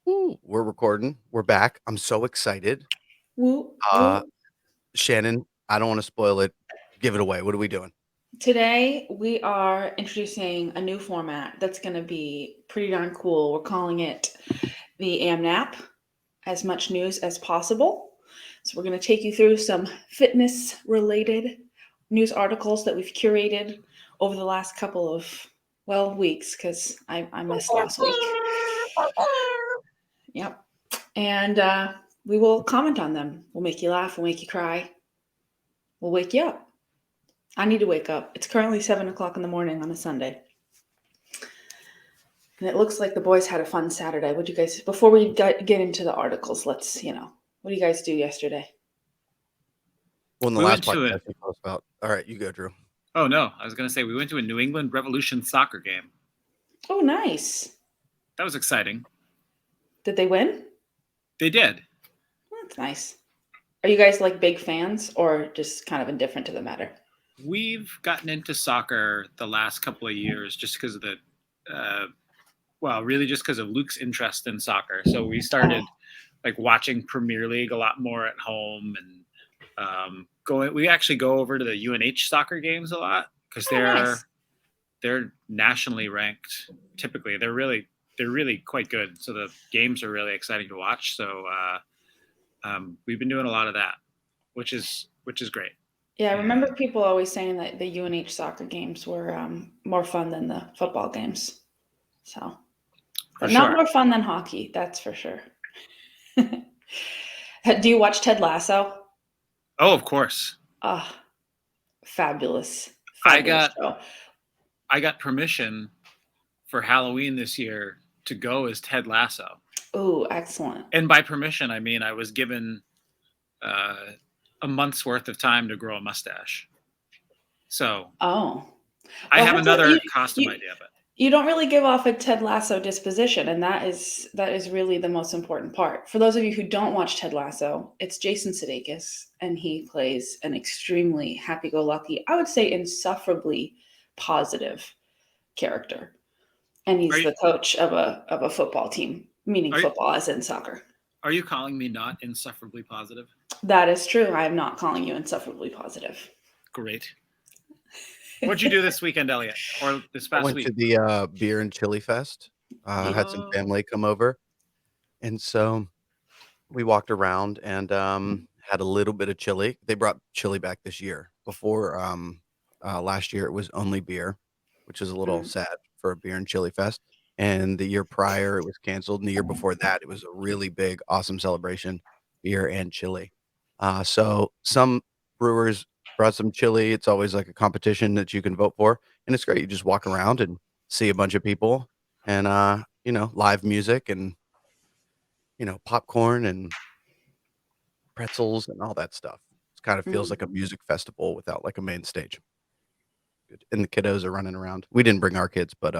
Ooh, we're recording. We're back. I'm so excited. Woo, Uh, woo. Shannon, I don't want to spoil it. Give it away. What are we doing? Today we are introducing a new format that's going to be pretty darn cool. We're calling it the AMNAP, as much news as possible. So we're going to take you through some fitness related news articles that we've curated over the last couple of, well, weeks because I missed last week. Yep. And we will comment on them. We'll make you laugh, we'll make you cry, we'll wake you up. I need to wake up. It's currently 7 o'clock in the morning on a Sunday. And it looks like the boys had a fun Saturday. What do you guys, before we get into the articles, let's, what do you guys do yesterday? Well, in the We last went to podcast it. we talked about. All right, you go, Drew. Oh no, I was going to say we went to a New England Revolution soccer game. Oh, nice. That was exciting. Did they win? They did. That's nice. Are you guys like big fans or just kind of indifferent to the matter? We've gotten into soccer the last couple of years just because of really just because of Luke's interest in soccer. So we started like watching Premier League a lot more at home and we actually go over to the UNH soccer games a lot because Nice. they're nationally ranked. Typically, they're really quite good. So the games are really exciting to watch. So we've been doing a lot of that, which is great. Yeah, I remember people always saying that the UNH soccer games were more fun than the football games. So, For but not sure. more fun than hockey, that's for sure. Do you watch Ted Lasso? Oh, of course. Ah, fabulous, I fabulous got show. I got permission for Halloween this year to go as Ted Lasso. Oh, excellent. And by permission, I mean I was given uh, a month's worth of time to grow a mustache. So Oh, I well, I have have to. another costume You idea, but you don't really give off a Ted Lasso disposition, and that is really the most important part. For those of you who don't watch Ted Lasso, it's Jason Sudeikis, and he plays an extremely happy-go-lucky, I would say, insufferably positive character, and are he's you the coach of a football team, meaning are, football as in soccer. are you calling me not insufferably positive? That is true. I am not calling you insufferably positive. Great. What'd you do this weekend, Elliot, or this I past went to week? the beer and chili fest. Had some Oh, family come over, and so we walked around and had a little bit of chili. They brought chili back this year. Before last year, it was only beer, which is a little Mm. sad for a beer and chili fest. And the year prior, it was canceled. And the year before that, it was a really big, awesome celebration, beer and chili. So some brewers brought some chili. It's always like a competition that you can vote for, and it's great. You just walk around and see a bunch of people, and live music and popcorn and pretzels and all that stuff. It kind of feels Mm. like a music festival without like a main stage. Good. And the kiddos are running around. We didn't bring our kids, but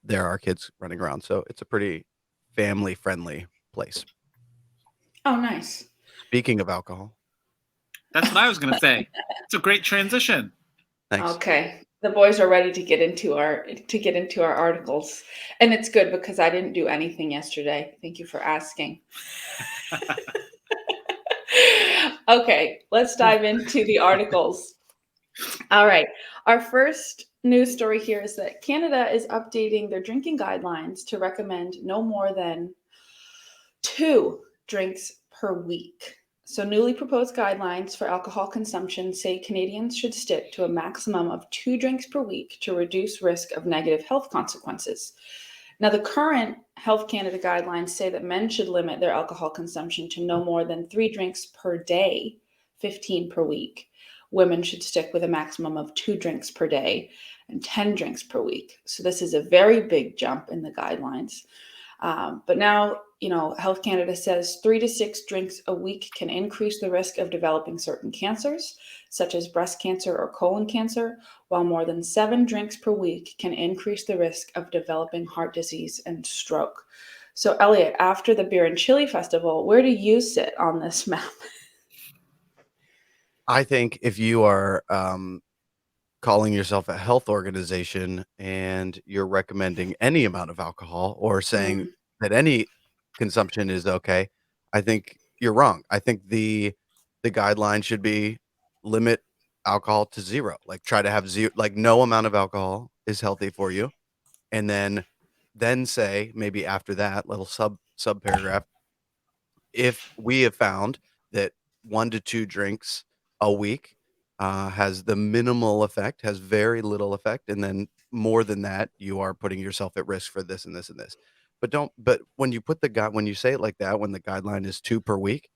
there are kids running around, so it's a pretty family friendly place. Oh, nice. Speaking of alcohol, that's what I was going to say. It's a great transition. thanks. Okay. The boys are ready to get into our articles. And it's good because I didn't do anything yesterday. Thank you for asking. Okay, let's dive into the articles. All right. Our first news story here is that Canada is updating their drinking guidelines to recommend no more than 2 drinks per week. So, newly proposed guidelines for alcohol consumption say Canadians should stick to a maximum of 2 drinks per week to reduce risk of negative health consequences. Now, the current Health Canada guidelines say that men should limit their alcohol consumption to no more than 3 drinks per day, 15 per week. Women should stick with a maximum of 2 drinks per day and 10 drinks per week. So, this is a very big jump in the guidelines. But now, Health Canada says 3 to 6 drinks a week can increase the risk of developing certain cancers, such as breast cancer or colon cancer, while more than 7 drinks per week can increase the risk of developing heart disease and stroke. So, Elliot, after the Beer and Chili Festival, where do you sit on this map? I think if you are calling yourself a health organization and you're recommending any amount of alcohol or saying Mm, that any consumption is okay, I think you're wrong. I think the guideline should be limit alcohol to 0. Like, try to have like, no amount of alcohol is healthy for you, and then say, maybe after that, little sub paragraph, if we have found that 1 to 2 drinks a week, has the minimal effect, has very little effect, and then more than that, you are putting yourself at risk for this and this and this. But when you put the guy when you say it like that, when the guideline is 2 per week,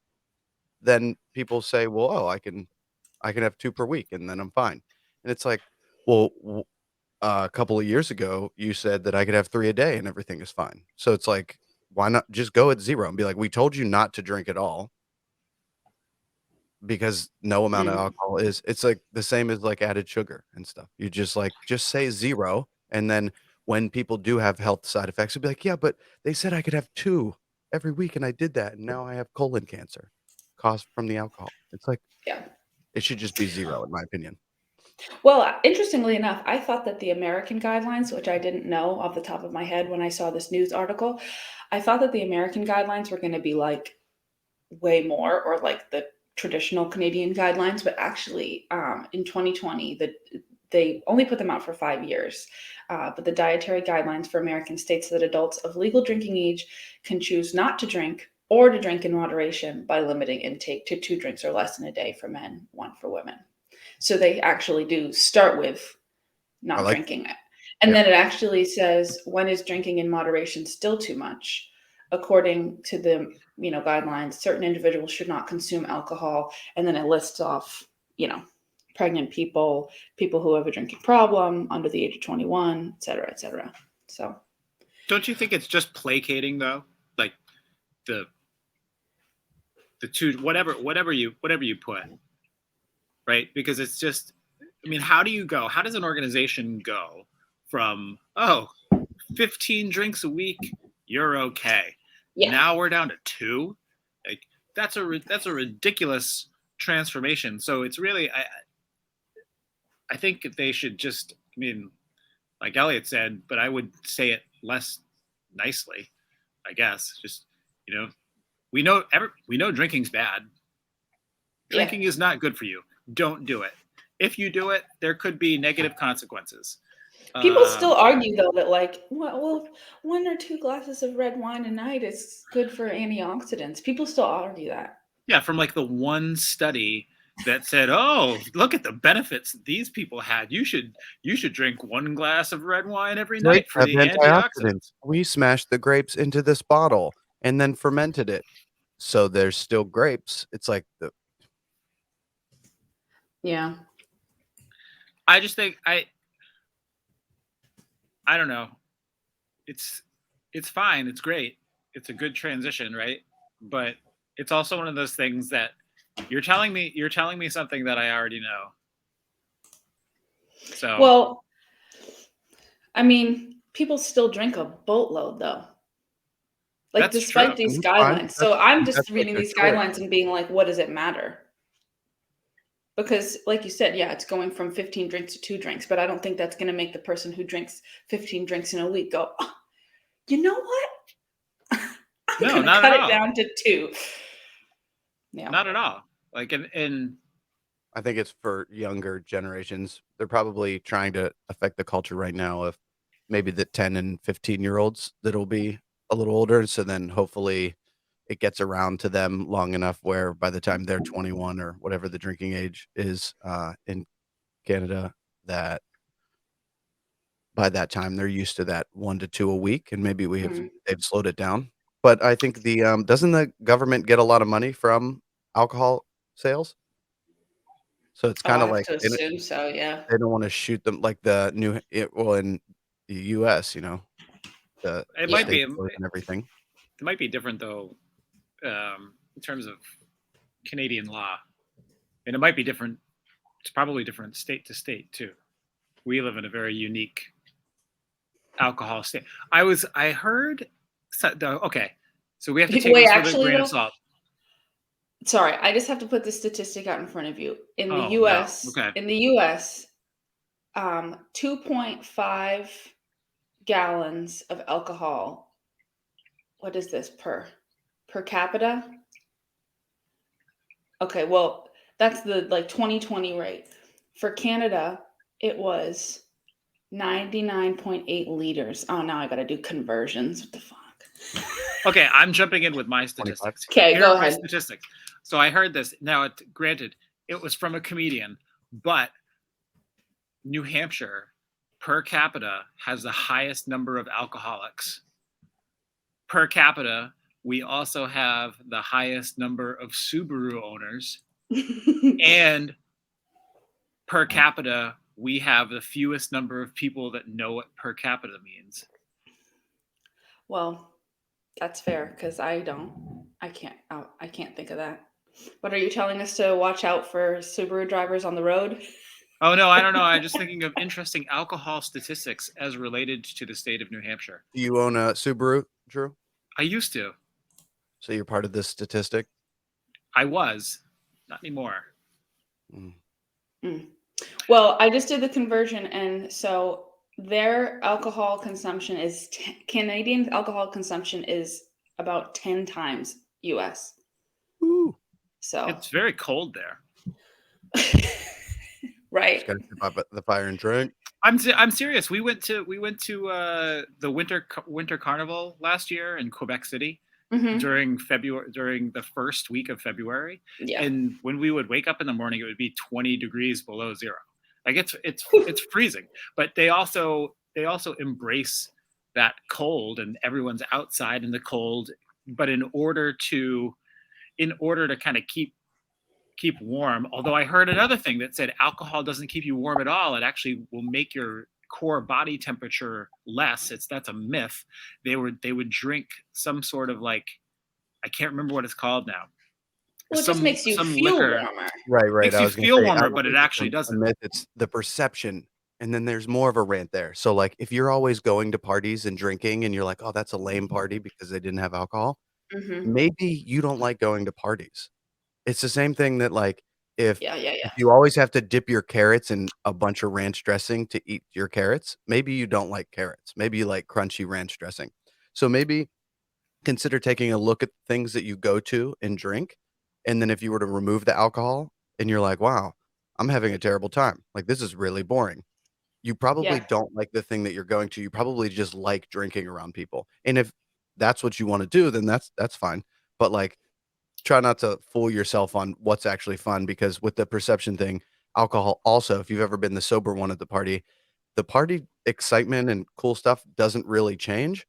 then people say, "Well, oh, I can have 2 per week, and then I'm fine." And it's like, well, a couple of years ago, you said that I could have 3 a day and everything is fine. So it's like, why not just go at 0 and be like, "We told you not to drink at all." Because no amount of mm. alcohol is it's like the same as, like, added sugar and stuff. You just, like, just say 0, and then when people do have health side effects, you'll be like, "Yeah, but they said I could have 2 every week, and I did that, and now I have colon cancer caused from the alcohol." It's like, Yeah. it should just be 0 in my opinion. Well, interestingly enough, I thought that the American guidelines, which I didn't know off the top of my head when I saw this news article, I thought that the American guidelines were going to be like way more, or like the traditional Canadian guidelines, but actually, in 2020, they only put them out for 5 years. But the dietary guidelines for American states that adults of legal drinking age can choose not to drink or to drink in moderation by limiting intake to 2 drinks or less in a day for men, 1 for women. So they actually do start with I not like drinking it. And yeah. then it actually says, when is drinking in moderation still too much? According to the guidelines, certain individuals should not consume alcohol. And then it lists off, you know, pregnant people, people who have a drinking problem, under the age of 21, et cetera, et cetera. So Don't you think it's just placating though? Like the two whatever you put, right? Because it's just, I mean, how does an organization go from 15 drinks a week, you're okay. yeah. Now we're down to 2. Like that's a ridiculous transformation. So it's really, I think they should just, I mean, like Elliot said, but I would say it less nicely, I guess. Just, you know, we know drinking's bad. Yeah. Drinking is not good for you. Don't do it. If you do it, there could be negative consequences. People still argue though that, like, well, 1 or 2 glasses of red wine a night is good for antioxidants. People still argue that. Yeah, from like the one study that said, "Oh, look at the benefits these people had. You should drink 1 glass of red wine every Grapes night for have the antioxidants. antioxidants." We smashed the grapes into this bottle and then fermented it, so there's still grapes. It's like the Yeah. I just think I don't know. It's it's fine. It's great. It's a good transition, right? But it's also one of those things that you're telling me something that I already know. So Well, I mean, people still drink a boatload though. Like, that's true. despite these that's fine. guidelines. So I'm just That's, like, reading their these choice. guidelines and being like, what does it matter? Because, like you said, yeah, it's going from 15 drinks to 2 drinks, but I don't think that's going to make the person who drinks 15 drinks in a week go, oh, you know what? I'm No, going to not at cut it all. down to 2. Yeah. Not at all. Like and I think it's for younger generations. They're probably trying to affect the culture right now of maybe the 10 and 15-year-olds that'll be a little older, so then hopefully it gets around to them long enough where by the time they're 21 or whatever the drinking age is, in Canada, that by that time they're used to that 1 to 2 a week, and maybe Mhm. they've slowed it down. But I think doesn't the government get a lot of money from alcohol sales? So it's Oh, kinda I have like to assume so. Yeah. they don't wanna shoot them like the well, in the US, it the might Yeah. be state stores and everything. different though, in terms of Canadian law, and it might be different. It's probably different state to state too. We live in a very unique alcohol state. I heard okay, so we have to take Wait, this with a actually, grain of though, salt. sorry, I just have to put the statistic out in front of you. Oh no, okay. In the US, 2.5 gallons of alcohol. What is this per capita? Okay, well, that's the like 2020 rate. For Canada, it was 99.8 liters. Oh, now I got to do conversions. What the fuck? Okay, I'm jumping in with my 25. statistics. Okay, Here go are my ahead. statistics. So I heard this. Now, granted, it was from a comedian, but New Hampshire per capita has the highest number of alcoholics. Per capita, we also have the highest number of Subaru owners. And per capita, we have the fewest number of people that know what per capita means. Well, that's fair because I don't. I can't think of that. But are you telling us to watch out for Subaru drivers on the road? Oh, no, I don't know. I'm just thinking of interesting alcohol statistics as related to the state of New Hampshire. Do you own a Subaru, Drew? I used to. So you're part of this statistic? I was. Not anymore. Mm. Well, I just did the conversion, and so their alcohol consumption is Canadian alcohol consumption is about 10 times US. Ooh. So It's very cold there. right. Just got to step up at the fire and drink. I'm serious. We went to the winter carnival last year in Quebec City Mhm. during the first week of February. Yeah. And when we would wake up in the morning, it would be 20 degrees below zero. Like it's freezing. But they also embrace that cold, and everyone's outside in the cold. But in order to kind of keep warm. Although I heard another thing that said alcohol doesn't keep you warm at all. It actually will make your core body temperature less. That's a myth. They would drink some sort of, like, I can't remember what it's called now. Well, it just makes you feel liquor. warmer. Right. Makes I you was gonna feel say, I warmer, don't but it think it's actually a doesn't. myth, it's the perception, and then there's more of a rant there. So, like, if you're always going to parties and drinking and you're like, "Oh, that's a lame party because they didn't have alcohol," Mhm. maybe you don't like going to parties. It's the same thing that, like, if Yeah. if you always have to dip your carrots in a bunch of ranch dressing to eat your carrots, maybe you don't like carrots. Maybe you like crunchy ranch dressing. So maybe consider taking a look at things that you go to and drink, and then if you were to remove the alcohol and you're like, "Wow, I'm having a terrible time. Like, this is really boring." You probably Yeah. don't like the thing that you're going to. You probably just like drinking around people. And if that's what you wanna do, then that's fine. But, like, try not to fool yourself on what's actually fun because with the perception thing, alcohol also, if you've ever been the sober one at the party excitement and cool stuff doesn't really change.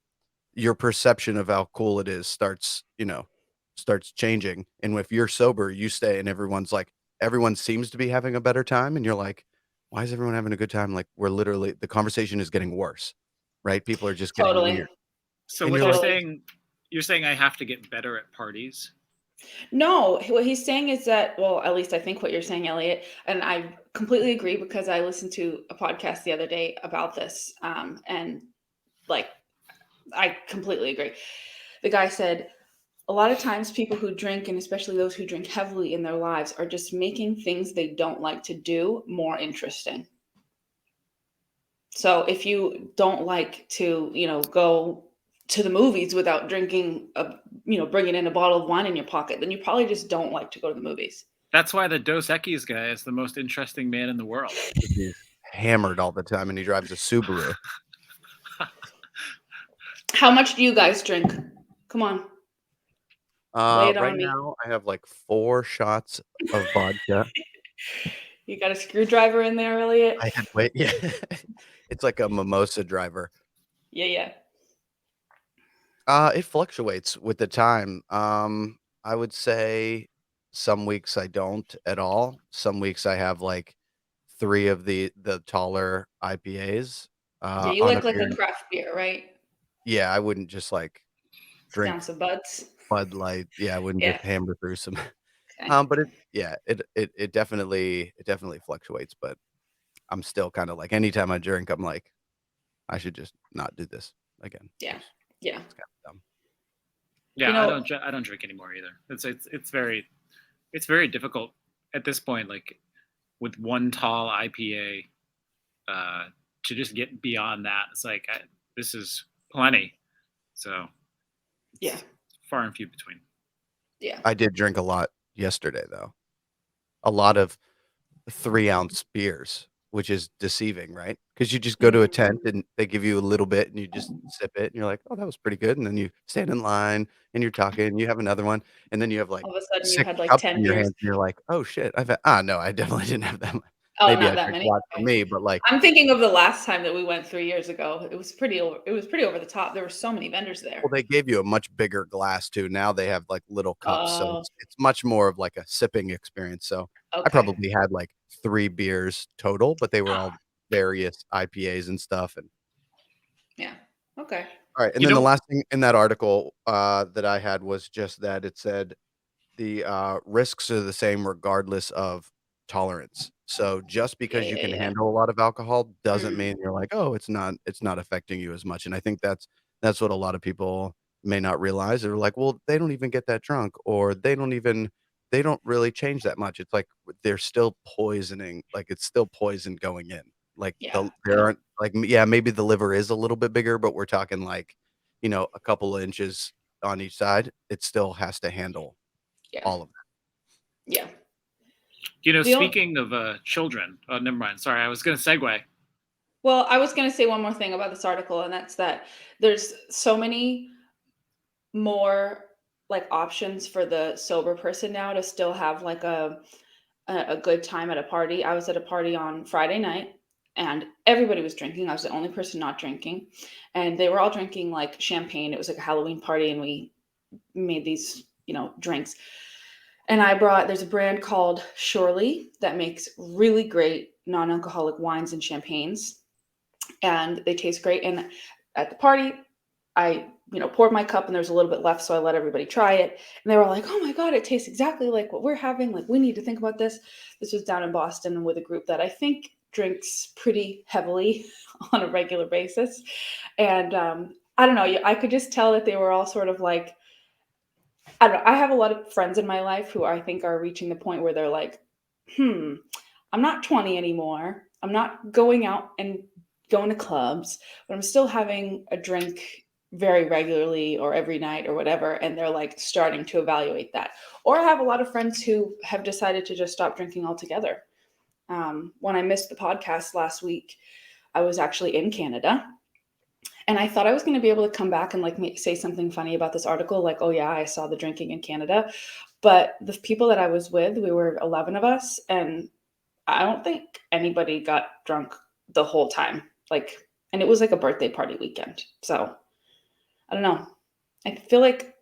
Your perception of how cool it is starts changing, and if you're sober, you stay and everyone seems to be having a better time, and you're like, "Why is everyone having a good time?" Like, we're literally the conversation is getting worse, right? People are just getting Totally. weird, So and what you're like, you're saying I have to get better at parties? No, what he's saying is that, well, at least I think what you're saying, Elliot, and I completely agree because I listened to a podcast the other day about this, and like I completely agree. The guy said a lot of times people who drink, and especially those who drink heavily in their lives, are just making things they don't like to do more interesting. So if you don't like to, go to the movies without drinking bringing in a bottle of wine in your pocket, then you probably just don't like to go to the movies. That's why the Dos Equis guy is the most interesting man in the world. he's hammered all the time, and he drives a Subaru. How much do you guys drink? Come on, lay it Right on me. now, I have, like, 4 shots of vodka. You got a screwdriver in there, Elliot? I had wait, yeah. It's like a mimosa driver. Yeah, yeah. It fluctuates with the time. I would say some weeks I don't at all. Some weeks I have, like, 3 of the taller IPAs, Yeah, you on a like beer. a craft beer, right? Yeah, I wouldn't just, like, Just down drink some buds. Bud Light. Yeah, I wouldn't just Yeah. hammer through some. Okay. But it definitely fluctuates, but I'm still kinda like anytime I drink, I'm like, "I should just not do this again." Yeah. 'Cause Yeah. it's kinda dumb. Yeah, You know, I don't drink anymore either. It's very difficult at this point. Like with one tall IPA, to just get beyond that. It's like this is plenty. So Yeah. it's far and few between. Yeah. I did drink a lot yesterday, though. A lot of 3-ounce beers, which is deceiving, right? Because you just go to a tent and they give you a little bit and you just sip it and you're like, "Oh, that was pretty good," and then you stand in line and you're talking and you have another one, and then you have, like, All of a sudden you 6 had like cups 10 in your beers. hands and you're like, "Oh, shit, no, I definitely didn't have that much." Oh, Maybe not I that drank a many. lot for Okay. me, but, like, I'm thinking of the last time that we went 3 years ago. It was pretty over the top. There were so many vendors well, there. they gave you a much bigger glass too. Now they have, like, little cups, so Oh, it's much more of, like, a sipping experience, so I okay. probably had, like, 3 beers total, but they were all Ah, various IPAs and stuff, and yeah. Okay. alright, and You then the know, last thing in that article, that I had was just that it said the, risks are the same regardless of tolerance. So, just Yeah, because you yeah, can yeah. handle a lot of alcohol doesn't Mm, mean you're like, "Oh, it's not affecting you as much," and I think that's what a lot of people may not realize. They're like, "Well, they don't even get that drunk," or they don't really change that much." It's like, they're still poisoning, like, it's still poison going in. Like, yeah. there aren't like, yeah, maybe the liver is a little bit bigger, but we're talking, like, a couple of inches on each side. It still has to handle Yeah. all of that. Yeah. The only, speaking of children. Oh, never mind. Sorry, I was going to segue. well, I was going to say one more thing about this article, and that's that there's so many more like options for the sober person now to still have like a good time at a party. I was at a party on Friday night and everybody was drinking. I was the only person not drinking. And they were all drinking like champagne. It was like a Halloween party and we made these, drinks. And there's a brand called Surely that makes really great non-alcoholic wines and champagnes and they taste great. And at the party, I, poured my cup and there's a little bit left, so I let everybody try it. And they were like, "Oh my god, it tastes exactly like what we're having. Like we need to think about this." This was down in Boston with a group that I think drinks pretty heavily on a regular basis. And I don't know, I could just tell that they were all sort of like, I don't know. I have a lot of friends in my life who I think are reaching the point where they're like, I'm not 20 anymore. I'm not going out and going to clubs, but I'm still having a drink very regularly or every night or whatever. And they're like starting to evaluate that. Or I have a lot of friends who have decided to just stop drinking altogether. When I missed the podcast last week, I was actually in Canada and I thought I was going to be able to come back and like say something funny about this article, like, "Oh yeah, I saw the drinking in Canada." But the people that I was with, we were 11 of us, and I don't think anybody got drunk the whole time. Like, and it was like a birthday party weekend. So I don't know. I feel like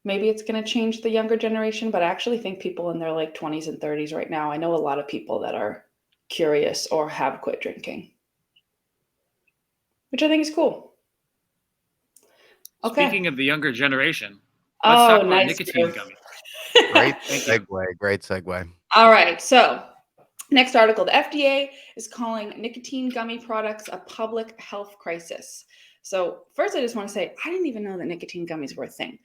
maybe it's going to change the younger generation, but I actually think people in their like 20s and 30s right now, I know a lot of people that are curious or have quit drinking, which I think is cool. Okay. Speaking of the younger generation, let's Oh, talk about nice, nicotine Drew. gummies. Great Thank you. great segue. All right. So, next article. The FDA is calling nicotine gummy products a public health crisis. So, first, I just want to say I didn't even know that nicotine gummies were a thing.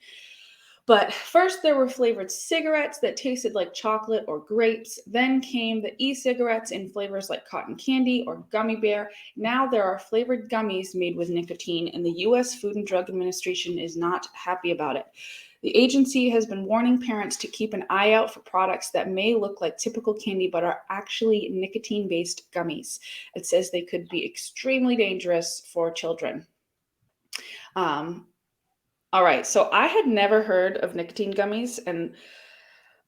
But first, there were flavored cigarettes that tasted like chocolate or grapes. Then came the e cigarettes in flavors like cotton candy or gummy bear. Now there are flavored gummies made with nicotine, and the US Food and Drug Administration is not happy about it. The agency has been warning parents to keep an eye out for products that may look like typical candy but are actually nicotine based gummies. It says they could be extremely dangerous for children. Um, all right. So I had never heard of nicotine gummies and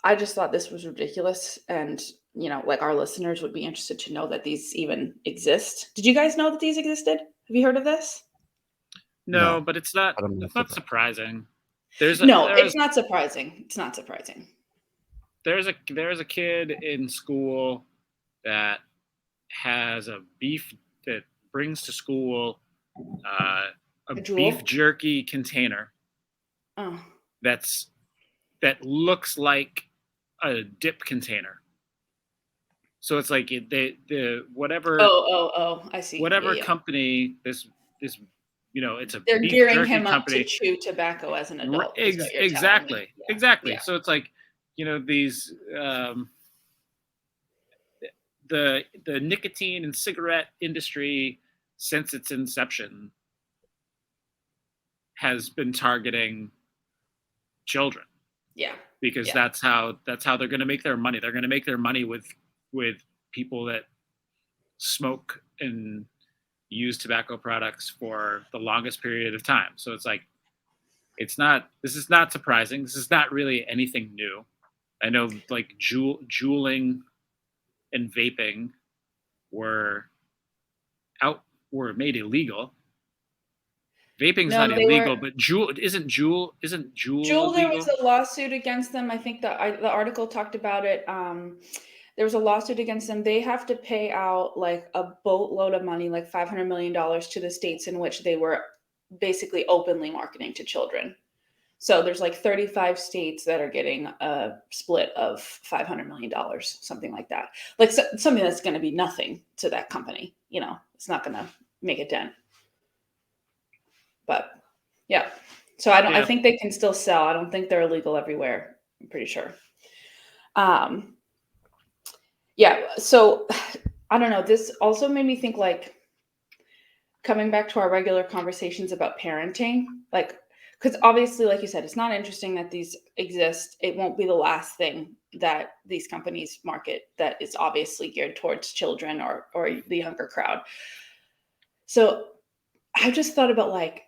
I just thought this was ridiculous. And, like our listeners would be interested to know that these even exist. Did you guys know that these existed? Have you heard of this? No, No, but it's not but I'm not it's not surprised. surprising. There's a No, it's there's not surprising. It's not surprising. there's a kid in school that has a beef that brings to school uh, a A beef jewel? jerky container Oh. that's that looks like a dip container. So it's like the Oh, I see. Yeah, whatever yeah. company this it's a They're beef gearing jerky him up to company. chew tobacco as an adult, is what you're telling me. Exactly, Yeah, exactly. yeah. So it's like these the nicotine and cigarette industry since its inception has been targeting children. Yeah. Because Yeah. that's how they're going to make their money. They're going to make their money with people that smoke and use tobacco products for the longest period of time. So it's like, this is not surprising. This is not really anything new. I know like juuling and vaping were made illegal. Vaping's No, not they were illegal, but isn't Juul There was illegal? a lawsuit against them. I think the article talked about it. There was a lawsuit against them. They have to pay out like a boatload of money, like $500 million to the states in which they were basically openly marketing to children. So there's like 35 states that are getting a split of $500 million, something like that. Like something that's going to be nothing to that company. You know, it's not going to make a dent. But yeah. So I think they can still sell. I don't think they're illegal everywhere. I'm pretty sure. Yeah. So I don't know. This also made me think, like, coming back to our regular conversations about parenting, like, because obviously, like you said, it's not interesting that these exist. It won't be the last thing that these companies market that is obviously geared towards children or the younger crowd. So I just thought about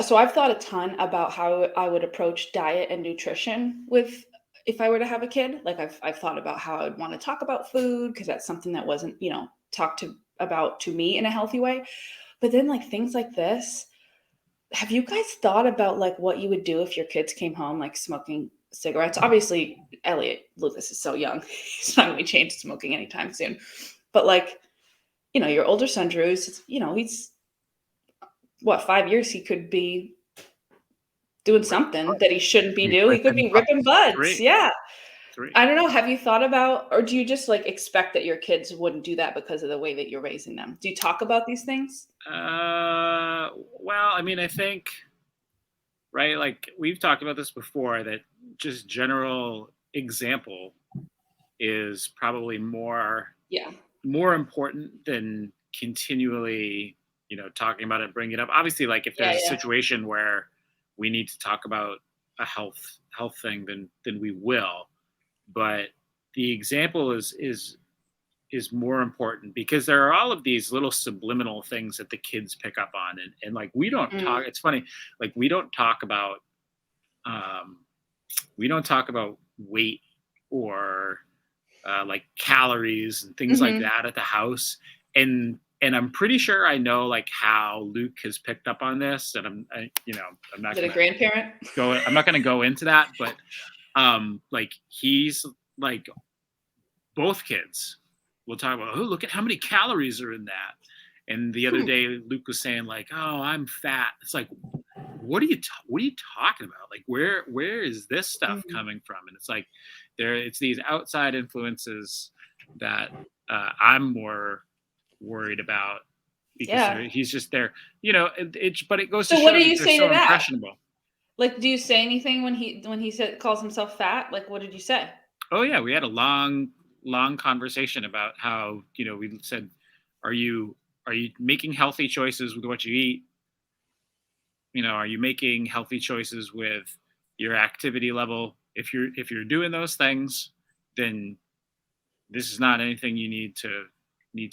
so I've thought a ton about how I would approach diet and nutrition if I were to have a kid. Like I've thought about how I'd want to talk about food, because that's something that wasn't, talked about to me in a healthy way. But then like things like this, have you guys thought about like what you would do if your kids came home like smoking cigarettes? Obviously, Lucas is so young. He's not going to be changed to smoking anytime soon. But like, your older son, Drew, he's 5 years he could be doing something that he shouldn't be doing. He could be ripping buds. 3. Yeah. 3. I don't know. Have you thought about, or do you just like expect that your kids wouldn't do that because of the way that you're raising them? Do you talk about these things? Well, I mean, I think, right, like we've talked about this before, that just general example is probably more important than continually, talking about it, bringing it up. Obviously, like if there's a situation where we need to talk about a health thing, then we will. But the example is more important, because there are all of these little subliminal things that the kids pick up on, and like we don't talk. It's funny, like we don't talk about weight or like calories and things like that at the house, and I'm pretty sure I know like how Luke has picked up on this, and I'm not. Is it a grandparent? I'm not going to go into that, but like he's like, both kids will talk about, oh, look at how many calories are in that. And the other day, Luke was saying like, oh, I'm fat. It's like, what are you talking about? Like, where is this stuff coming from? And it's like, it's these outside influences that I'm more worried about, because he's just there, but it goes to show what do that you they're say so to that? impressionable. Like, do you say anything when he calls himself fat? Like, what did you say? Oh yeah, we had a long conversation about how, we said, are you making healthy choices with what you eat? Are you making healthy choices with your activity level? If you're doing those things, then this is not anything you need to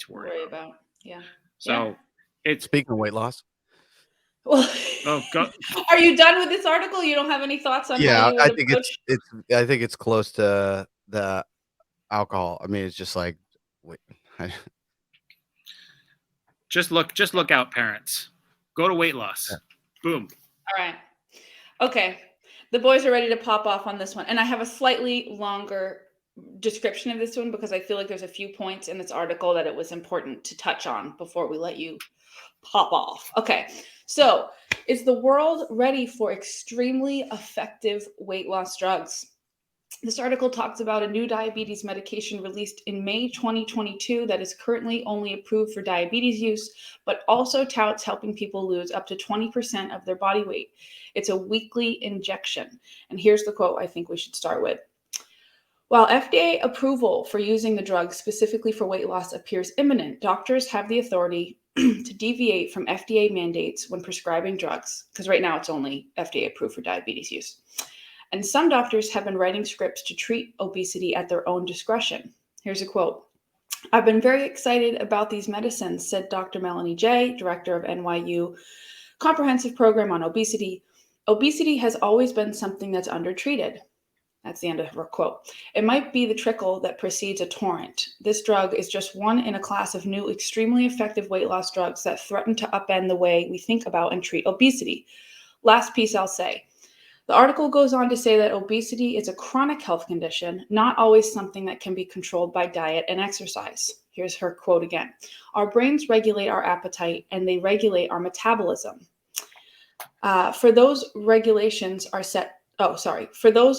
worry about. Yeah. So it's, speaking of weight loss. Well, go. Are you done with this article? You don't have any thoughts on how you would approach? I think it's close to the alcohol. I mean, it's just like, wait. Just look out, parents. Go to weight loss. Yeah. Boom. All right. Okay. The boys are ready to pop off on this one. And I have a slightly longer description of this one, because I feel like there's a few points in this article that it was important to touch on before we let you pop off. Okay. So, is the world ready for extremely effective weight loss drugs? This article talks about a new diabetes medication released in May 2022 that is currently only approved for diabetes use, but also touts helping people lose up to 20% of their body weight. It's a weekly injection. And here's the quote I think we should start with. While FDA approval for using the drug specifically for weight loss appears imminent, doctors have the authority to deviate from FDA mandates when prescribing drugs, because right now it's only FDA approved for diabetes use. And some doctors have been writing scripts to treat obesity at their own discretion. Here's a quote. "I've been very excited about these medicines," said Dr. Melanie J., director of NYU Comprehensive Program on Obesity. "Obesity has always been something that's undertreated." That's the end of her quote. "It might be the trickle that precedes a torrent. This drug is just one in a class of new, extremely effective weight loss drugs that threaten to upend the way we think about and treat obesity." Last piece I'll say. The article goes on to say that obesity is a chronic health condition, not always something that can be controlled by diet and exercise. Here's her quote again. "Our brains regulate our appetite and they regulate our metabolism. For those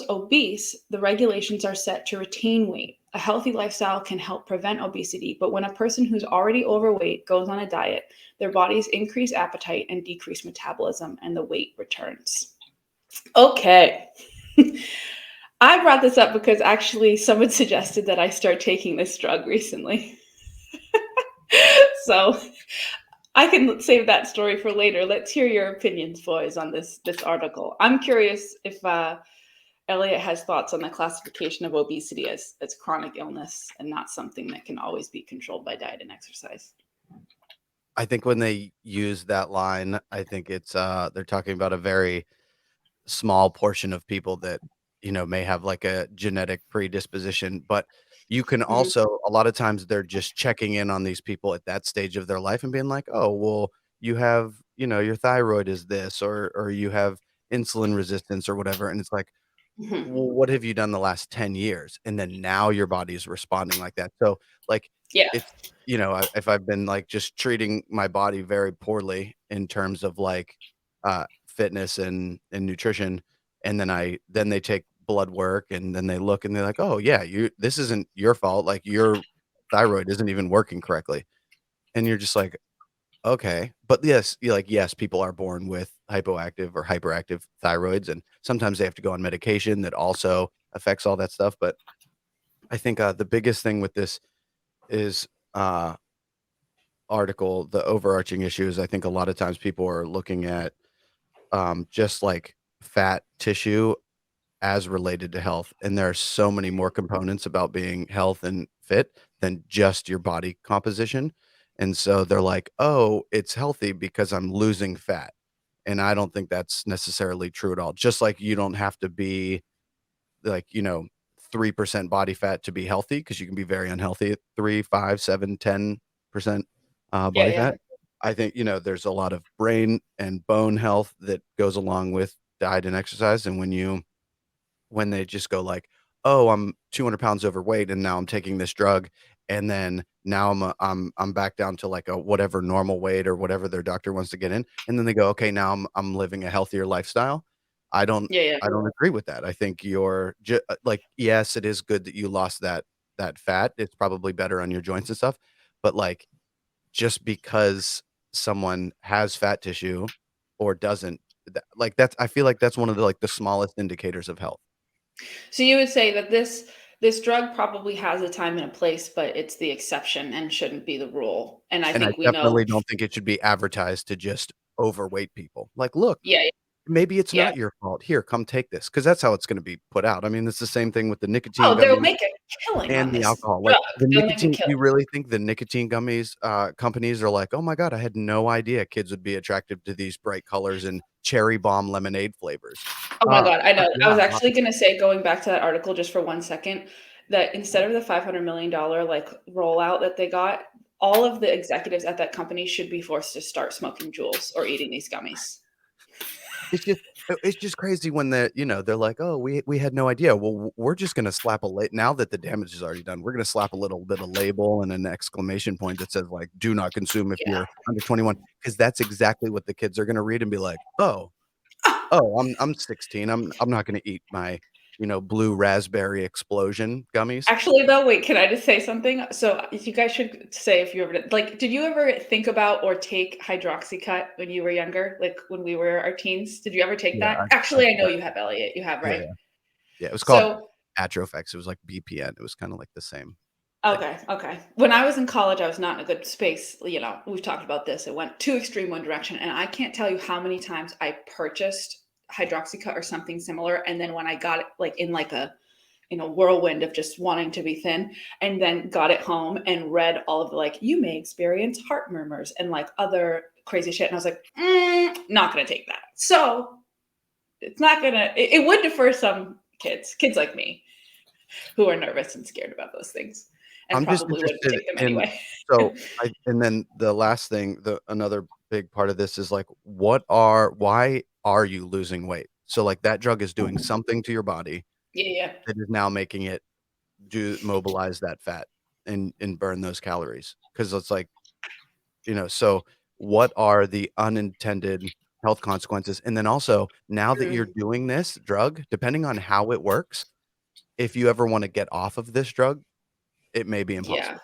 obese, the regulations are set to retain weight. A healthy lifestyle can help prevent obesity, but when a person who's already overweight goes on a diet, their bodies increase appetite and decrease metabolism, and the weight returns." Okay. I brought this up because actually someone suggested that I start taking this drug recently. So I can save that story for later. Let's hear your opinions, boys, on this article. I'm curious if Elliot has thoughts on the classification of obesity as chronic illness and not something that can always be controlled by diet and exercise. I think when they use that line, I think it's, they're talking about a very small portion of people that, may have, like, a genetic predisposition, but you can Mhm. also a lot of times, they're just checking in on these people at that stage of their life and being like, "Oh, well, you have your thyroid is this, or you have insulin resistance," or whatever, and it's like, Mhm. well, what have you done the last 10 years? And then now your body is responding like that. So, like, Yeah. it's if I've been, like, just treating my body very poorly in terms of, like, fitness and nutrition, and then they take blood work, and then they look, and they're like, "Oh, yeah, this isn't your fault, like, your thyroid isn't even working correctly." And you're just like, "Okay." But yes, yes, people are born with hypoactive or hyperactive thyroids, and sometimes they have to go on medication that also affects all that stuff, but I think, the biggest thing with this is, uh, article, the overarching issue is I think a lot of times people are looking at, just, like, fat tissue as related to health, and there are so many more components about being health and fit than just your body composition, and so they're like, "Oh, it's healthy because I'm losing fat." And I don't think that's necessarily true at all. Just like you don't have to be like, 3% body fat to be healthy, because you can be very unhealthy at 3, 5, 7, 10% Yeah, body yeah. fat. I think, there's a lot of brain and bone health that goes along with diet and exercise, and when they just go like, "Oh, I'm 200 pounds overweight, and now I'm taking this drug, and then now I'm back down to, like, a whatever normal weight or whatever their doctor wants to get in," and then they go, "Okay, now I'm living a healthier lifestyle." I don't Yeah, yeah. I don't agree with that. I think you're like, yes, it is good that you lost that fat. It's probably better on your joints and stuff, but, like, just because someone has fat tissue or doesn't, that's I feel like that's one of the, like, the smallest indicators of health. So you would say that this drug probably has a time and a place, but it's the exception and shouldn't be the rule. And I And I think we know. definitely don't think it should be advertised to just overweight people. Like, "Look, Yeah, maybe it's yeah. not your fault. Here, come take this," because that's how it's gonna be put out. I mean, it's the same thing with the nicotine Oh, they'll gummies make a killing and on the this alcohol. drug. Like, the They'll make a nicotine killing. you really think the nicotine gummies, companies are like, "Oh my god, I had no idea kids would be attracted to these bright colors and cherry bomb lemonade flavors." Oh my God, I know. I Yeah, was actually gonna say, going back to that article just for 1 second, that instead of the $500 million like rollout that they got, all of the executives at that company should be forced to start smoking Juuls or eating these gummies. it's just crazy when they're like, "Oh, we had no idea." Well, we're just gonna slap a now that the damage is already done, we're gonna slap a little bit of label and an exclamation point that says, like, "Do not consume if Yeah. you're under 21," because that's exactly what the kids are gonna read and be like, "Oh, I'm 16. I'm not gonna eat my, blue raspberry explosion gummies." Actually, though, wait, can I just say something? So you guys should say if you ever like, did you ever think about or take Hydroxycut when you were younger? Like when we were our teens? Did you ever take Yeah, that? I Actually, I know yeah, you have, Elliot. You have, yeah, right? yeah. Yeah, it was called So Atrophex. It was like BPN. It was kind of like the same thing. Okay. When I was in college, I was not in a good space. We've talked about this. It went too extreme one direction. And I can't tell you how many times I purchased hydroxycut or something similar. And then when I got it like in like a whirlwind of just wanting to be thin, and then got it home and read all of the like, you may experience heart murmurs and like other crazy shit. And I was like, not going to take that. So it's not going to, it would defer some kids like me who are nervous and scared about those things. And I'm just probably wouldn't interested take them in, anyway. so and then the last thing, another big part of this is like, why are you losing weight? So like that drug is doing something to your body Yeah. that is now making it mobilize that fat and burn those calories. Cause it's like, so what are the unintended health consequences? And then also now that you're doing this drug, depending on how it works, if you ever want to get off of this drug, it may be Yeah. impossible.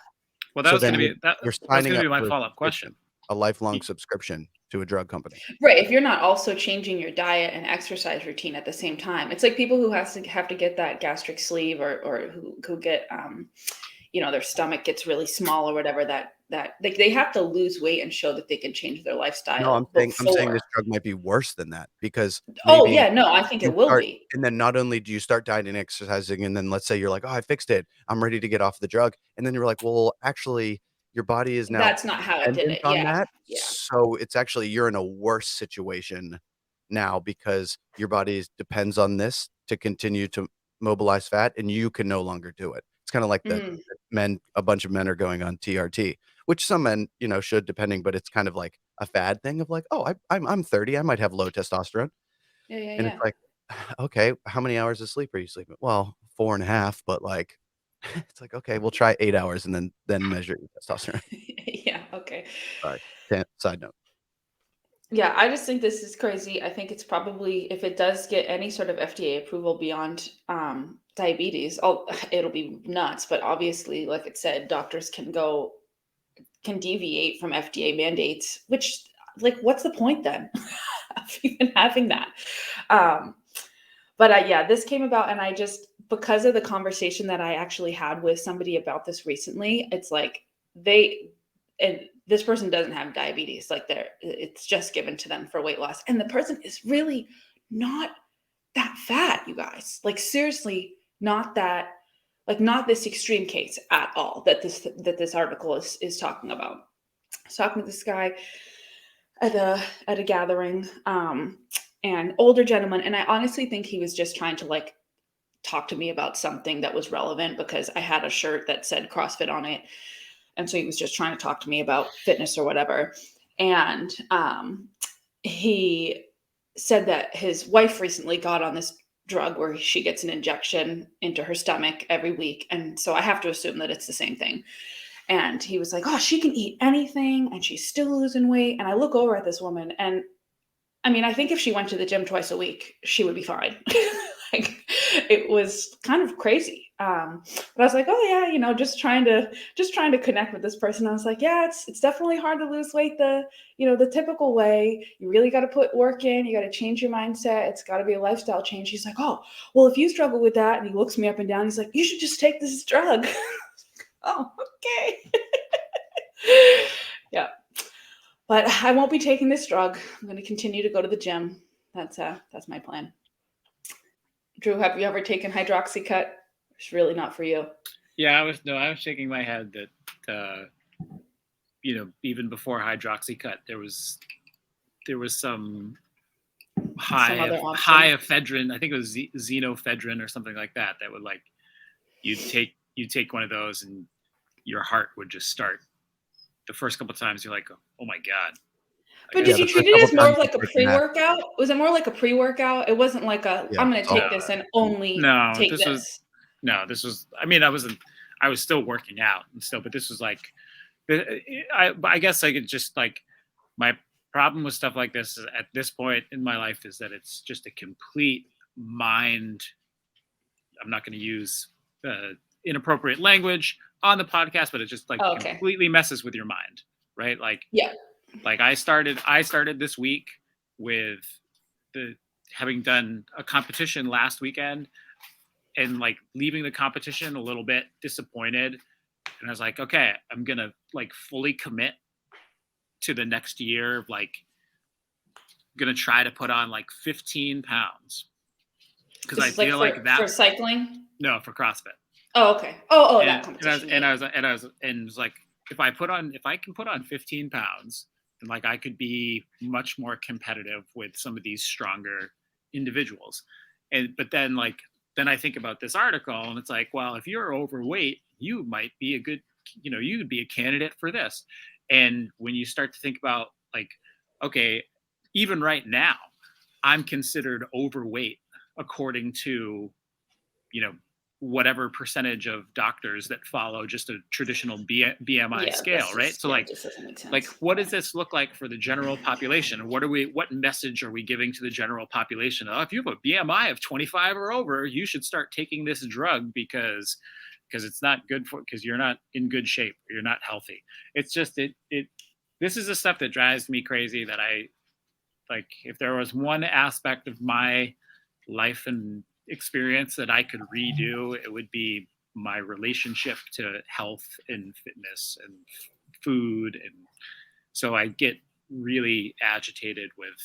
Well, So then you're that was signing going to up be my for follow-up question. a lifelong subscription to a drug company. Right. If you're not also changing your diet and exercise routine at the same time, it's like people who have to get that gastric sleeve or who get, their stomach gets really small or whatever, that they have to lose weight and show that they can change their No, lifestyle I'm saying this before. drug might be worse than that because Oh maybe yeah, no, I think you it will start, be. and then not only do you start dieting and exercising, and then let's say you're like, oh, I fixed it, I'm ready to get off the drug, and then you're like, well, actually, your body is now That's not how it did dependent it. on Yeah. that, Yeah. so it's actually you're in a worse situation now because your body depends on this to continue to mobilize fat, and you can no longer do it. It's kind of like the Mhm. a bunch of men are going on TRT, which some men, should, depending, but it's kind of like a fad thing of like, oh, I'm 30, I might have low testosterone. And it's Yeah. like, okay, how many hours of sleep are you sleeping? Well, 4.5, but like, it's like, okay, we'll try 8 hours and then measure your testosterone. Yeah. Okay. Sorry. Side note. Yeah, I just think this is crazy. I think it's probably, if it does get any sort of FDA approval beyond diabetes, it'll be nuts. But obviously, like it said, doctors can deviate from FDA mandates. Which, like, what's the point then of even having that? Um, but yeah, this came about, and I just, because of the conversation that I actually had with somebody about this recently, it's like and this person doesn't have diabetes, like it's just given to them for weight loss, and the person is really not that fat, you guys. Like seriously, not that, like not this extreme case at all that this article is talking about. I was talking to this guy at a gathering, an older gentleman, and I honestly think he was just trying to like talk to me about something that was relevant because I had a shirt that said CrossFit on it. And so he was just trying to talk to me about fitness or whatever. And he said that his wife recently got on this drug where she gets an injection into her stomach every week. And so I have to assume that it's the same thing. And he was like, oh, she can eat anything and she's still losing weight. And I look over at this woman, and I mean, I think if she went to the gym twice a week, she would be fine. Like, it was kind of crazy. But I was like, oh yeah, just trying to connect with this person. I was like, yeah, it's definitely hard to lose weight the typical way. You really got to put work in. You got to change your mindset. It's got to be a lifestyle change. He's like, oh, well, if you struggle with that, and he looks me up and down, he's like, you should just take this drug. Oh, okay. Yeah. But I won't be taking this drug. I'm going to continue to go to the gym. That's my plan. Drew, have you ever taken hydroxycut? It's really not for you. Yeah, I was shaking my head that even before hydroxycut there was some high ephedrine. I think it was xenoephedrine or something like that. That would like you take one of those and your heart would just start. The first couple of times you're like, oh my god. But did you treat it as more of like a pre-workout? Was it more like a pre-workout? It wasn't like I'm going to take this and only take this. This was. I mean, I was still working out and still, but this was like, I guess I could just like, my problem with stuff like this is, at this point in my life, is that it's just a complete mind. I'm not going to use inappropriate language on the podcast, but it just like completely messes with your mind, right? Like, yeah. Like I started this week with having done a competition last weekend, and like leaving the competition a little bit disappointed. And I was like, okay, I'm going to like fully commit to the next year. Like, going to try to put on like 15 pounds. Because This I is like feel like that. for cycling? No, for CrossFit. Oh, okay. Oh, And, that competition. and I was like, if I can put on 15 pounds, then like I could be much more competitive with some of these stronger individuals. But then I think about this article and it's like, well, if you're overweight, you might be a good, you would be a candidate for this. And when you start to think about like, okay, even right now, I'm considered overweight according to, whatever percentage of doctors that follow just a traditional BMI scale, right? So like, just doesn't make sense. like, what does this look like for the general population? What message are we giving to the general population? Oh, if you have a BMI of 25 or over, you should start taking this drug because it's not good because you're not in good shape. Or you're not healthy. It's just, this is the stuff that drives me crazy that I like. If there was one aspect of my life and experience that I could redo, it would be my relationship to health and fitness and food. And so I get really agitated with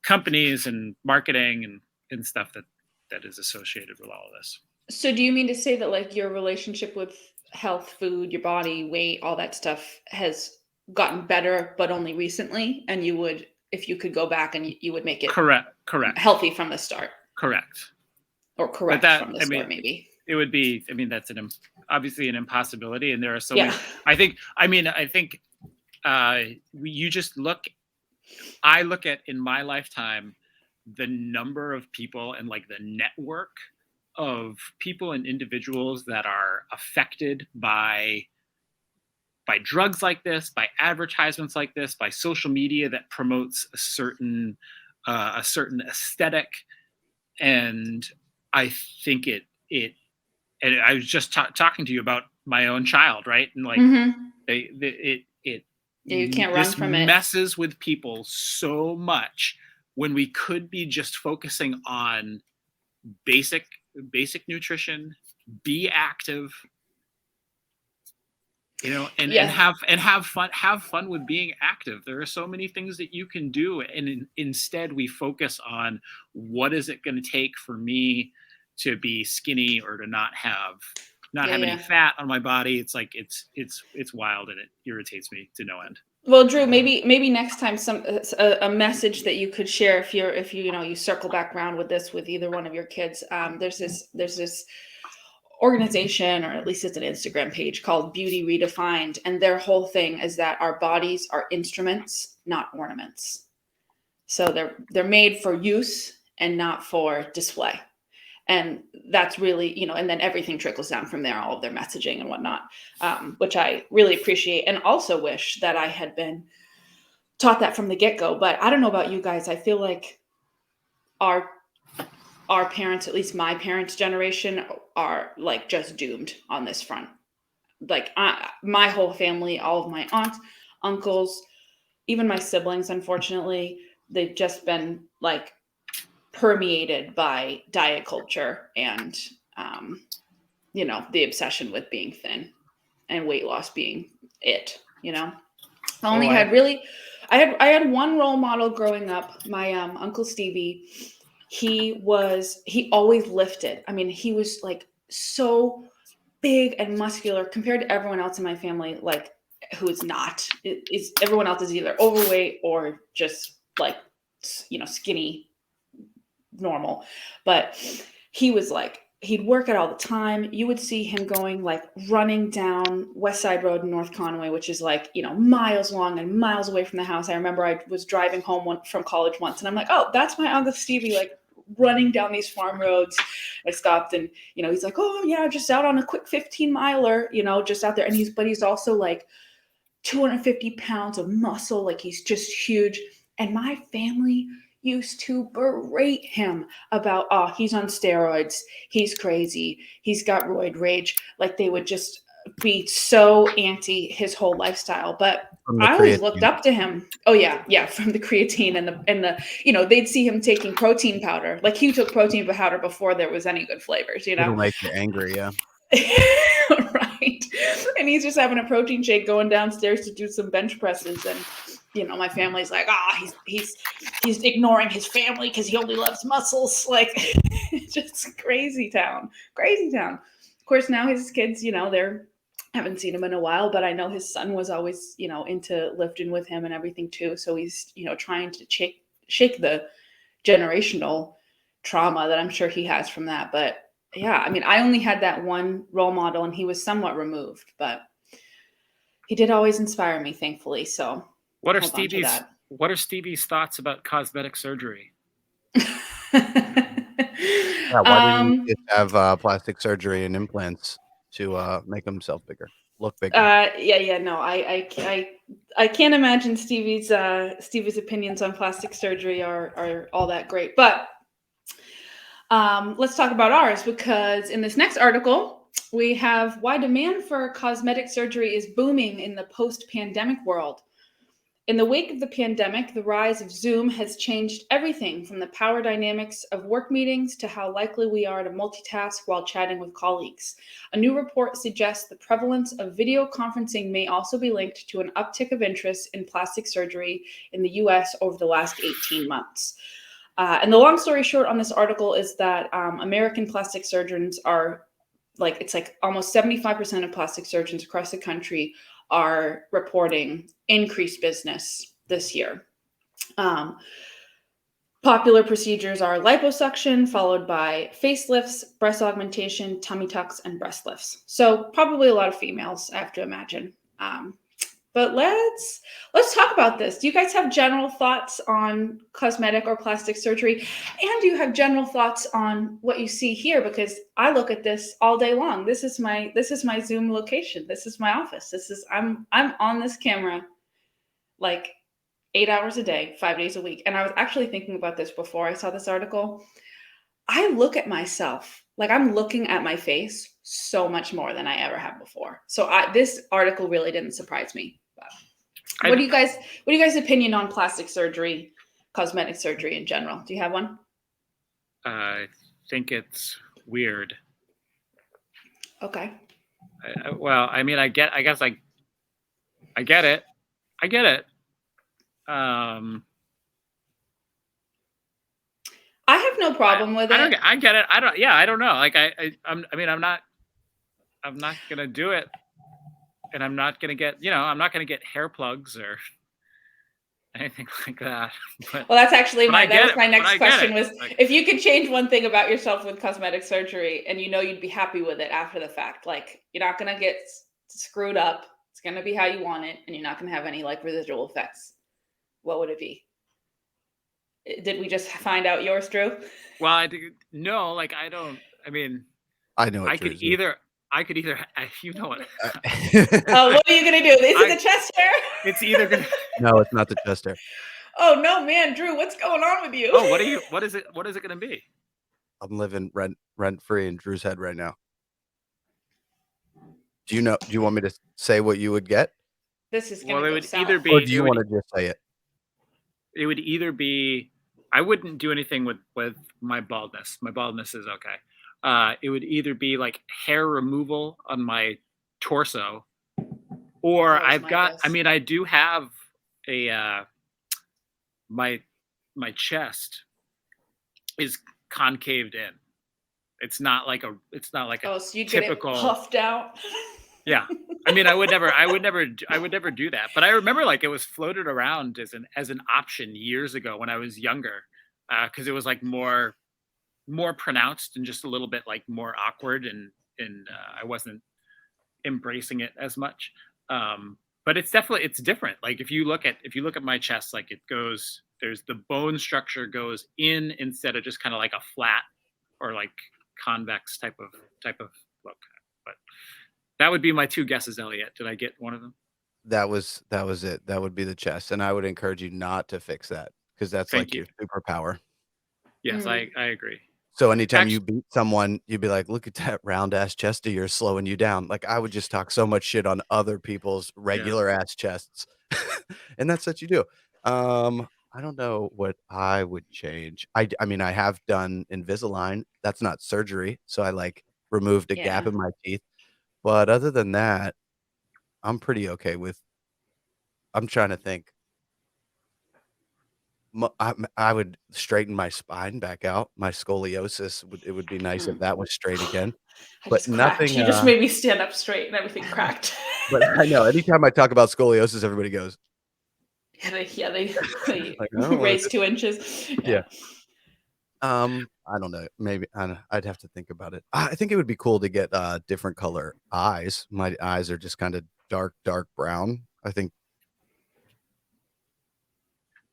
companies and marketing and stuff that is associated with all of this. So do you mean to say that like your relationship with health, food, your body, weight, all that stuff has gotten better, but only recently? And you would, if you could go back and you would make it correct healthy from the start. Correct. Or correct from the start, maybe. It would be, that's obviously an impossibility. And there are so many, I think you just I look at in my lifetime, the number of people and like the network of people and individuals that are affected by drugs like this, by advertisements like this, by social media that promotes a certain aesthetic. And I think it and I was just talking to you about my own child, right? And like you can't run from it. Messes with people so much when we could be just focusing on basic nutrition, be active, and have fun with being active. There are so many things that you can do, and instead we focus on what is it going to take for me to be skinny or to not have any fat on my body. It's like it's wild, and it irritates me to no end. Well, Drew, maybe next time a message that you could share if you circle back around with this with either one of your kids. There's this organization, or at least it's an Instagram page called Beauty Redefined, and their whole thing is that our bodies are instruments, not ornaments. So they're made for use and not for display. And that's really, and then everything trickles down from there, all of their messaging and whatnot, which I really appreciate, and also wish that I had been taught that from the get-go. But I don't know about you guys. I feel like our parents, at least my parents' generation, are like just doomed on this front. Like my whole family, all of my aunts, uncles, even my siblings, unfortunately, they've just been like permeated by diet culture and, the obsession with being thin and weight loss being it, I had one role model growing up, my Uncle Stevie. He always lifted. I mean, he was like so big and muscular compared to everyone else in my family, like who is not. Everyone else is either overweight or just like, skinny, normal. But he was like, he'd work out all the time. You would see him going like running down West Side Road in North Conway, which is like, miles long and miles away from the house. I remember I was driving home from college once and I'm like, oh, that's my Uncle Stevie, like running down these farm roads. I stopped and, he's like, oh yeah, just out on a quick 15 miler, just out there. And he's also like 250 pounds of muscle. Like he's just huge. And my family used to berate him about, oh, he's on steroids, he's crazy, he's got roid rage. Like they would just be so anti his whole lifestyle, but From the I always looked creatine. up to him. Oh yeah, from the creatine and the they'd see him taking protein powder. Like he took protein powder before there was any good flavors, It'll make you angry, yeah. right. And he's just having a protein shake going downstairs to do some bench presses, and my family's like, he's ignoring his family because he only loves muscles. Like, just crazy town. Of course, now his kids, they're haven't seen him in a while, but I know his son was always, into lifting with him and everything too. So he's, trying to shake the generational trauma that I'm sure he has from that. But yeah, I mean, I only had that one role model and he was somewhat removed, but he did always inspire me, thankfully. So What are hold on to Stevie's that. What are Stevie's thoughts about cosmetic surgery? Yeah, why didn't he just have plastic surgery and implants to make himself bigger, look bigger? No, I can't imagine Stevie's opinions on plastic surgery are all that great. But let's talk about ours, because in this next article, we have why demand for cosmetic surgery is booming in the post-pandemic world. In the wake of the pandemic, the rise of Zoom has changed everything from the power dynamics of work meetings to how likely we are to multitask while chatting with colleagues. A new report suggests the prevalence of video conferencing may also be linked to an uptick of interest in plastic surgery in the US over the last 18 months. And the long story short on this article is that American plastic surgeons are it's like almost 75% of plastic surgeons across the country are reporting increased business this year. Popular procedures are liposuction, followed by facelifts, breast augmentation, tummy tucks, and breast lifts. So probably a lot of females, I have to imagine. But let's talk about this. Do you guys have general thoughts on cosmetic or plastic surgery? And do you have general thoughts on what you see here? Because I look at this all day long. This is my Zoom location. This is my office. I'm on this camera like 8 hours a day, 5 days a week. And I was actually thinking about this before I saw this article. I look at myself, like I'm looking at my face so much more than I ever have before. So this article really didn't surprise me. What do you guys' opinion on plastic surgery, cosmetic surgery in general? Do you have one? I think it's weird. Okay. Well, I mean, I get it. I get it. I have no problem with it. I get it. I don't know. Like I'm not gonna do it, and I'm not gonna get hair plugs or anything like that. But, well, that's actually my my next question was, if you could change one thing about yourself with cosmetic surgery and you'd be happy with it after the fact, like you're not going to get screwed up, it's going to be how you want it, and you're not going to have any like residual effects, what would it be? Did we just find out yours, Drew? Well, I know I could either you know what. Oh, what are you gonna do? Is it the chest hair? It's either gonna. No, it's not the chest hair. Oh no, man, Drew, what's going on with you? Oh, what is it gonna be? I'm living rent free in Drew's head right now. Do you want me to say what you would get? This is gonna go south. Either be, or do you want to just say it? It would either be, I wouldn't do anything with my baldness. My baldness is okay. It would either be like hair removal on my torso, or I do have a my chest is concaved in. It's not like a oh, so you typical get it puffed out. Yeah. I mean, I would never do that. But I remember like it was floated around as an option years ago when I was younger, because it was like more pronounced and just a little bit like more awkward, and I wasn't embracing it as much. But it's different. Like if you look at my chest, like there's the bone structure goes in instead of just kind of like a flat or like convex type of look. But that would be my two guesses, Elliot. Did I get one of them? That was it. That would be the chest, and I would encourage you not to fix that because that's Thank like your superpower. Yes, I agree. So anytime you Actually, beat someone, you'd be like, "Look at that round ass chest of yours slowing you down." Like, I would just talk so much shit on other people's yeah. regular ass chests, and that's what you do. I don't know what I would change. I mean, I have done Invisalign. That's not surgery, so I, like, removed a gap Yeah. in my teeth, but other than that, I'm pretty okay with I'm trying to think. I would straighten my spine back out. My scoliosis would be nice if Mm. that was straight again, I but just cracked. nothing, You just made me stand up straight and everything cracked. but I know anytime I talk about scoliosis, everybody goes, They like, "I don't wanna raised 2 inches. yeah. Yeah. I don't know, maybe I don't I'd have to think about it. I think it would be cool to get, different color eyes. My eyes are just kinda dark, dark brown, I think,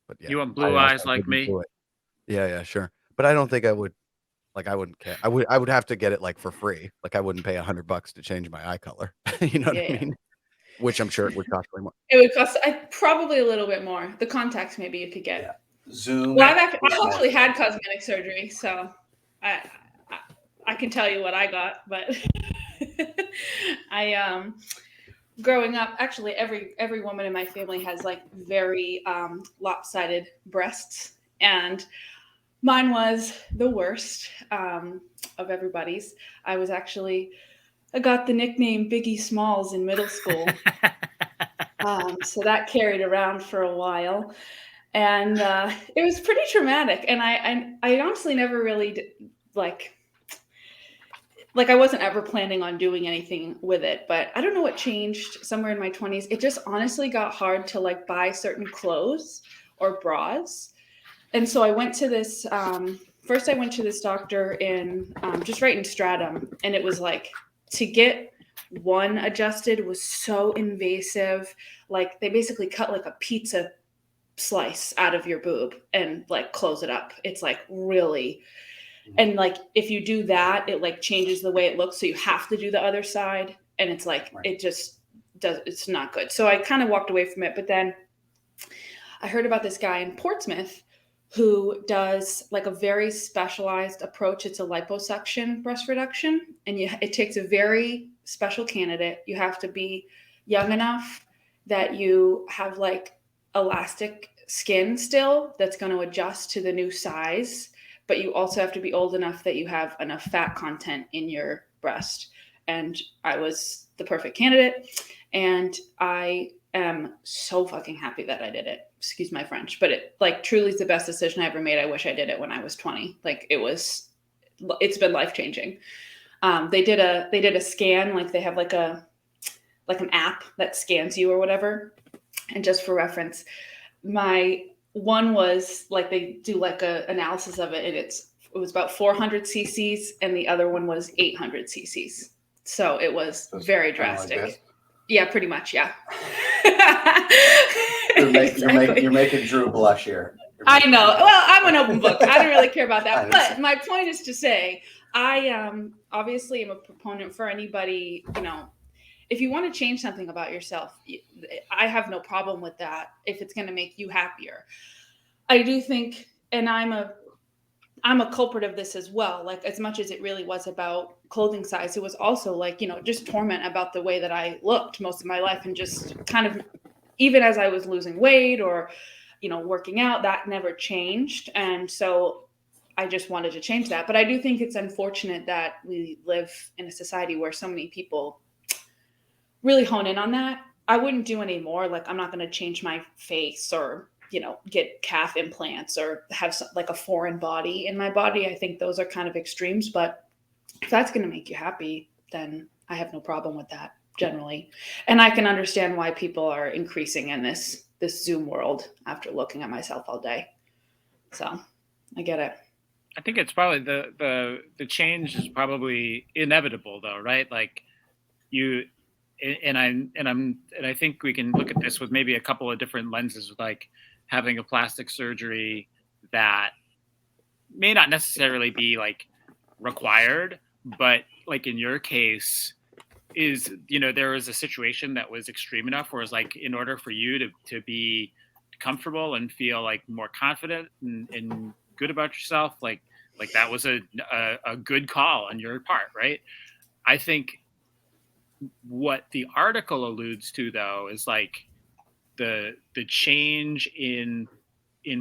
but yeah, You want I blue also eyes like wouldn't me? do it. Yeah, yeah, sure, but I don't think I would like, I wouldn't care. I would have to get it, like, for free. Like, I wouldn't pay $100 to change my eye color. You know what I Yeah. mean? Which I'm sure it would cost way more. It would cost probably a little bit more. The contacts maybe you could Yeah. get. Zoom. Well, I've actually had cosmetic surgery, so I I, I can tell you what I got, but I growing up, actually every woman in my family has like very lopsided breasts, and mine was the worst of everybody's. I was actually I got the nickname Biggie Smalls in middle school. So that carried around for a while, and it was pretty traumatic. And I honestly never really like I wasn't ever planning on doing anything with it. But I don't know what changed somewhere in my 20s. It just honestly got hard to like buy certain clothes or bras, and so I went to this. First, I went to this doctor in just right in Stratham, and it was like to get one adjusted was so invasive. Like they basically cut like a pizza slice out of your boob and like close it up. It's like really, and like if you do that, it like changes the way it looks. So you have to do the other side, and it's like Right. it just does. It's not good. So I kind of walked away from it, but then I heard about this guy in Portsmouth who does like a very specialized approach. It's a liposuction breast reduction, and it takes a very special candidate. You have to be young enough that you have like elastic skin still that's going to adjust to the new size, but you also have to be old enough that you have enough fat content in your breast. And I was the perfect candidate, and I am so fucking happy that I did it. Excuse my French, but it like truly is the best decision I ever made. I wish I did it when I was 20. Like it's been life changing. They did a scan, like they have like an app that scans you or whatever. And just for reference, my one was like they do like a analysis of it, and it was about 400 cc's, and the other one was 800 cc's. So it was So it's very kinda like drastic. this? Yeah, pretty much. Yeah. You're making Drew blush here. I know. Well, I'm an open book. I don't really care about I that. But understand. my point is to say, I obviously am a proponent for anybody, if you want to change something about yourself, I have no problem with that if it's going to make you happier. I do think, and I'm a culprit of this as well. Like as much as it really was about clothing size, it was also like, just torment about the way that I looked most of my life, and just kind of even as I was losing weight or, working out, that never changed. And so I just wanted to change that. But I do think it's unfortunate that we live in a society where so many people really hone in on that. I wouldn't do any more. Like I'm not going to change my face or, get calf implants or have like a foreign body in my body. I think those are kind of extremes, but if that's going to make you happy, then I have no problem with that generally. And I can understand why people are increasing in this Zoom world after looking at myself all day. So I get it. I think it's probably the change is probably inevitable though, right? Like you and I think we can look at this with maybe a couple of different lenses, like having a plastic surgery that may not necessarily be like required, but like in your case is, there was a situation that was extreme enough where it's like in order for you to be comfortable and feel like more confident and good about yourself, like Like that was a good call on your part, right? I think what the article alludes to, though, is like the change in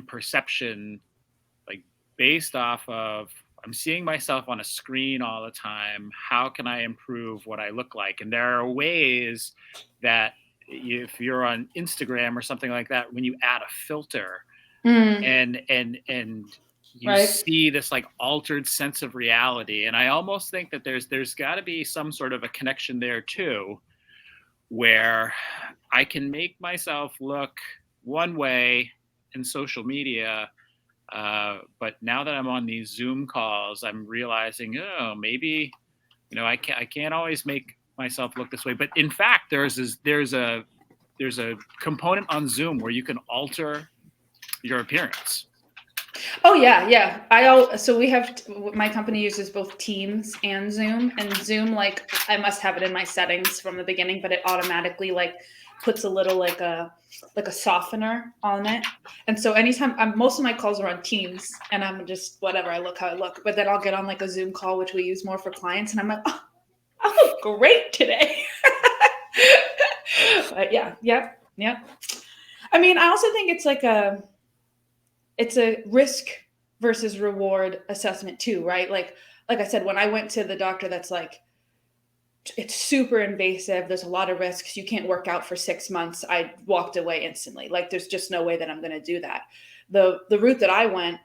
perception, like based off of I'm seeing myself on a screen all the time. How can I improve what I look like? And there are ways that if you're on Instagram or something like that, when you add a filter and you Right. see this like altered sense of reality. And I almost think that there's got to be some sort of a connection there too, where I can make myself look one way in social media, but now that I'm on these Zoom calls, I'm realizing, oh, maybe I can't always make myself look this way. But in fact, there's a component on Zoom where you can alter your appearance. Oh yeah. So we have my company uses both Teams and Zoom, and Zoom, like I must have it in my settings from the beginning, but it automatically like puts a little like a softener on it. And so anytime most of my calls are on Teams, and I'm just whatever, I look how I look, but then I'll get on like a Zoom call, which we use more for clients, and I'm like, oh, I look great today. But yeah. I mean, I also think it's like it's a risk versus reward assessment too, right? Like I said, when I went to the doctor, that's like, it's super invasive. There's a lot of risks. You can't work out for 6 months. I walked away instantly. Like there's just no way that I'm going to do that. The route that I went,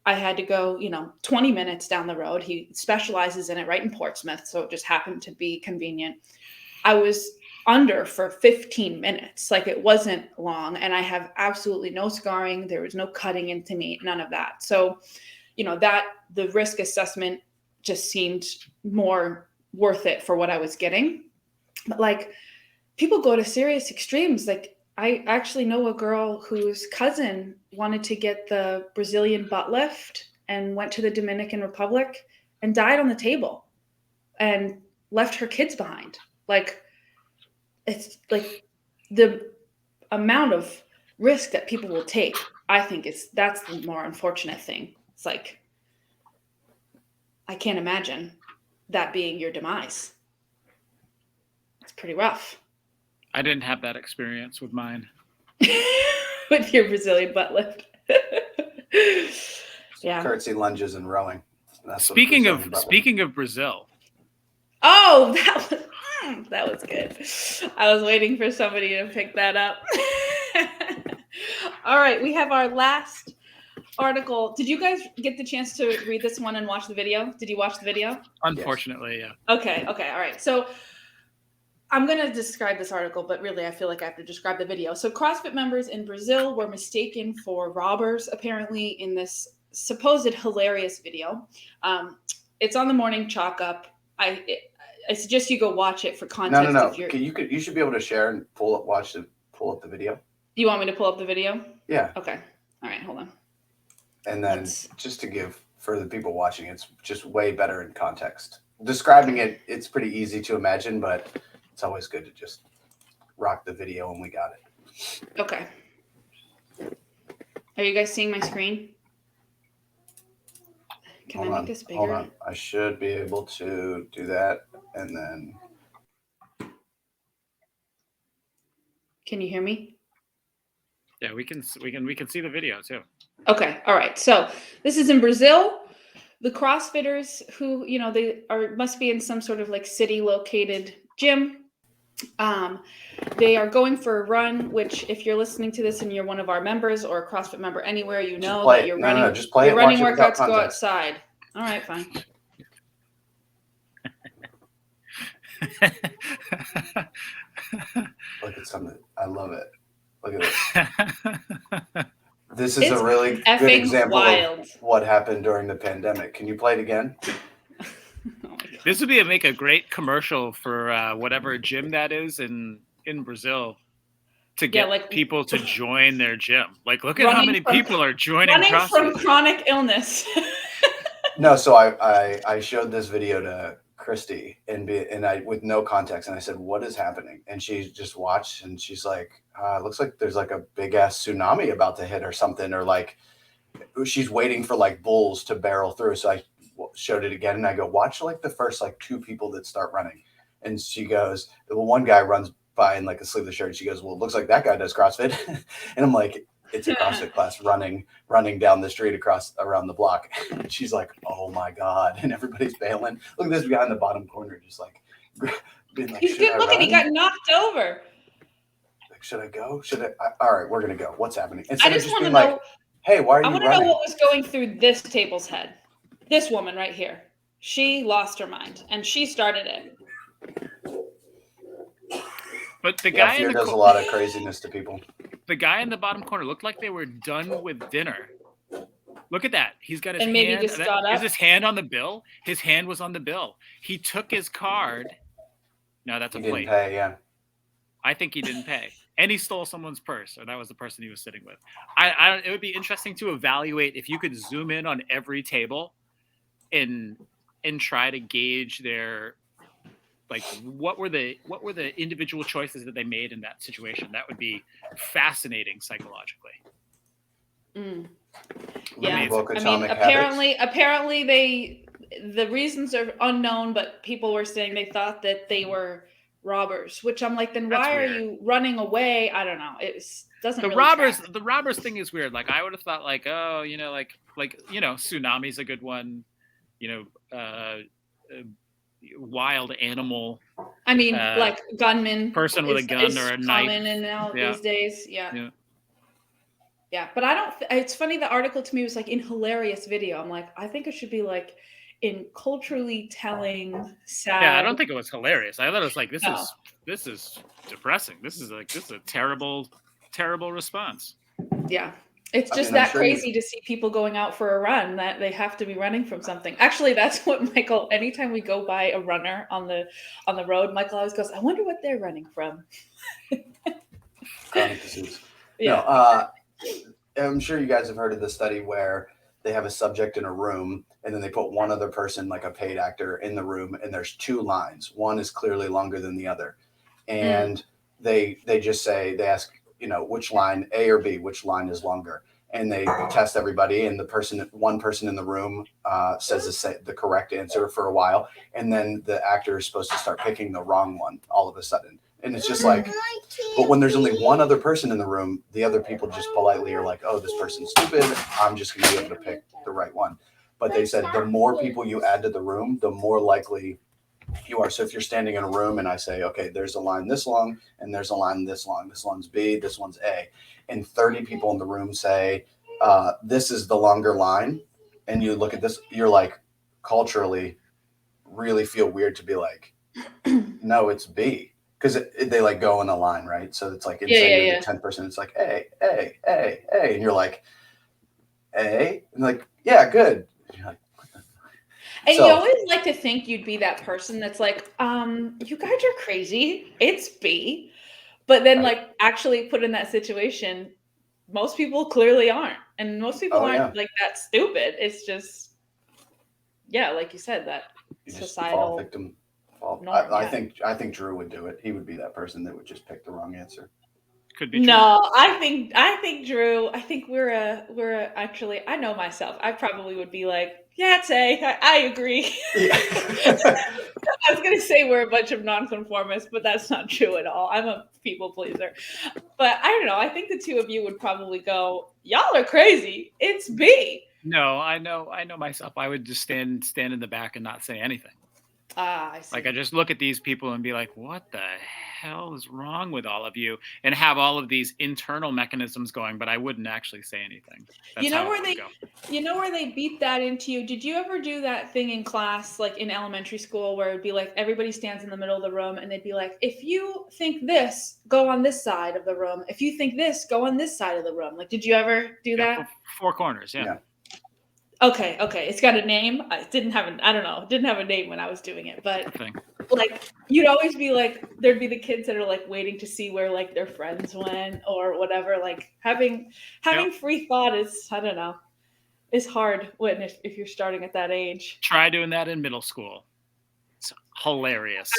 I had to go, 20 minutes down the road. He specializes in it right in Portsmouth. So it just happened to be convenient. I was under for 15 minutes. Like it wasn't long, and I have absolutely no scarring. There was no cutting into me, none of that. So, that the risk assessment just seemed more worth it for what I was getting. But like people go to serious extremes. Like I actually know a girl whose cousin wanted to get the Brazilian butt lift and went to the Dominican Republic and died on the table and left her kids behind. Like, it's like the amount of risk that people will take, I think that's the more unfortunate thing. It's like, I can't imagine that being your demise. It's pretty rough. I didn't have that experience with mine. With your Brazilian butt lift. Yeah. Curtsy lunges and rowing. That's Speaking of Brazil. Oh, that was good. I was waiting for somebody to pick that up. All right, we have our last article. Did you guys get the chance to read this one and watch the video? Did you watch the video? Unfortunately, yes. Yeah. Okay, all right. So I'm going to describe this article, but really I feel like I have to describe the video. So CrossFit members in Brazil were mistaken for robbers, apparently, in this supposed hilarious video. It's on the Morning Chalk Up. I suggest you go watch it for context. No. You should be able to share and pull up the video. You want me to pull up the video? Yeah. Okay. All right. Hold on. And then just to give for the people watching, it's just way better in context. Describing it, it's pretty easy to imagine, but it's always good to just rock the video and we got it. Okay. Are you guys seeing my screen? Can I make this bigger? Hold on. I should be able to do that. And then. Can you hear me? Yeah, we can see the video too. Okay. All right. So this is in Brazil. The CrossFitters who, they must be in some sort of like city located gym. They are going for a run, which if you're listening to this and you're one of our members or a CrossFit member anywhere, that you're running. Just play your it, running watch it workouts go outside. All right, fine. Look at something. I love it. Look at this. This is a really good example of what happened during the pandemic. Can you play it again? Oh, this would make a great commercial for whatever gym that is in Brazil to get people to join their gym. Like, look at how many people are joining CrossFit. From chronic illness. No, so I showed this video to Christy and I with no context, and I said, "What is happening?" And she just watched, and she's like, "It looks like there's like a big ass tsunami about to hit or something," or like, she's waiting for like bulls to barrel through. So I showed it again, and I go, watch like the first like 2 people that start running. And she goes, well, one guy runs by in like a sleeveless shirt. And she goes, well, it looks like that guy does CrossFit. And I'm like, it's a CrossFit class running down the street around the block. And she's like, oh my God. And everybody's bailing. Look at this guy in the bottom corner, just like being like, He's good looking. He got knocked over. Like, should I go? All right, we're going to go. What's happening? I just want to know, like, hey, why are you running? I want to know what was going through this table's head. This woman right here. She lost her mind and she started it. But the guy fear does a lot of craziness to people. The guy in the bottom corner looked like they were done with dinner. Look at that. He's got his and hand. Maybe just got up. Is his hand on the bill? His hand was on the bill. He took his card. No, that's a plate. Didn't pay, yeah. I think he didn't pay. And he stole someone's purse, or that was the person he was sitting with. It would be interesting to evaluate if you could zoom in on every table and try to gauge their, like, what were the individual choices that they made in that situation. That would be fascinating psychologically. Yeah, I mean, apparently the reasons are unknown, but people were saying they thought that they were robbers, which I'm like, then why are you running away? I don't know. It doesn't. The really robbers, track. the robbers thing is weird. Like I would have thought, like, oh, tsunami's a good one. Wild animal. I mean, like gunman, person with a gun or a knife. In and out these days, yeah. But I don't. It's funny. The article to me was like in hilarious video. I'm like, I think it should be like in culturally telling, sad. Yeah, I don't think it was hilarious. I thought it was like, this is depressing. This is a terrible response. Yeah. It's just crazy to see people going out for a run that they have to be running from something. Actually, that's what Michael, anytime we go by a runner on the road, Michael always goes, I wonder what they're running from. Chronic disease. Yeah. I'm sure you guys have heard of the study where they have a subject in a room and then they put one other person, like a paid actor, in the room, and there's 2 lines. One is clearly longer than the other. And they just say, they ask, which line, A or B, which line is longer? And they test everybody, and one person in the room says the correct answer for a while, and then the actor is supposed to start picking the wrong one all of a sudden. And it's just like, but when there's only one other person in the room, the other people just politely are like, oh, this person's stupid. I'm just going to be able to pick the right one. But they said the more people you add to the room, the more likely you are. So if you're standing in a room and I say, okay, there's a line this long and there's a line this long. This one's B, this one's A. And 30 people in the room say, this is the longer line. And you look at this, you're like, culturally really feel weird to be like, no, it's B. Because they like go in a line, right? So it's like inside you're the 10th person, it's like A, A, A, A. And you're like, A? And like, yeah, good. And you're like, and you always like to think you'd be that person that's like, you guys are crazy. It's B. But then like actually put in that situation, most people clearly aren't. And most people aren't like that stupid. It's just, like you said, that you societal fall victim. I think Drew would do it. He would be that person that would just pick the wrong answer. Could be true. No, I think Drew. I think we're actually. I know myself. I probably would be like, yeah, it's A. I agree. Yeah. I was gonna say we're a bunch of nonconformists, but that's not true at all. I'm a people pleaser. But I don't know. I think the two of you would probably go, y'all are crazy. It's B. No, I know myself. I would just stand in the back and not say anything. I see. Like I just look at these people and be like, what the hell is wrong with all of you? And have all of these internal mechanisms going, but I wouldn't actually say anything. That's you know where they beat that into you? Did you ever do that thing in class, like in elementary school, where it'd be like everybody stands in the middle of the room and they'd be like, if you think this, go on this side of the room. If you think this, go on this side of the room. Like, did you ever do that? 4 corners, yeah. Okay. It's got a name. It didn't have a name when I was doing it, but like you'd always be like, there'd be the kids that are like waiting to see where like their friends went or whatever. Like having free thought is, I don't know, is hard if you're starting at that age. Try doing that in middle school. It's hilarious.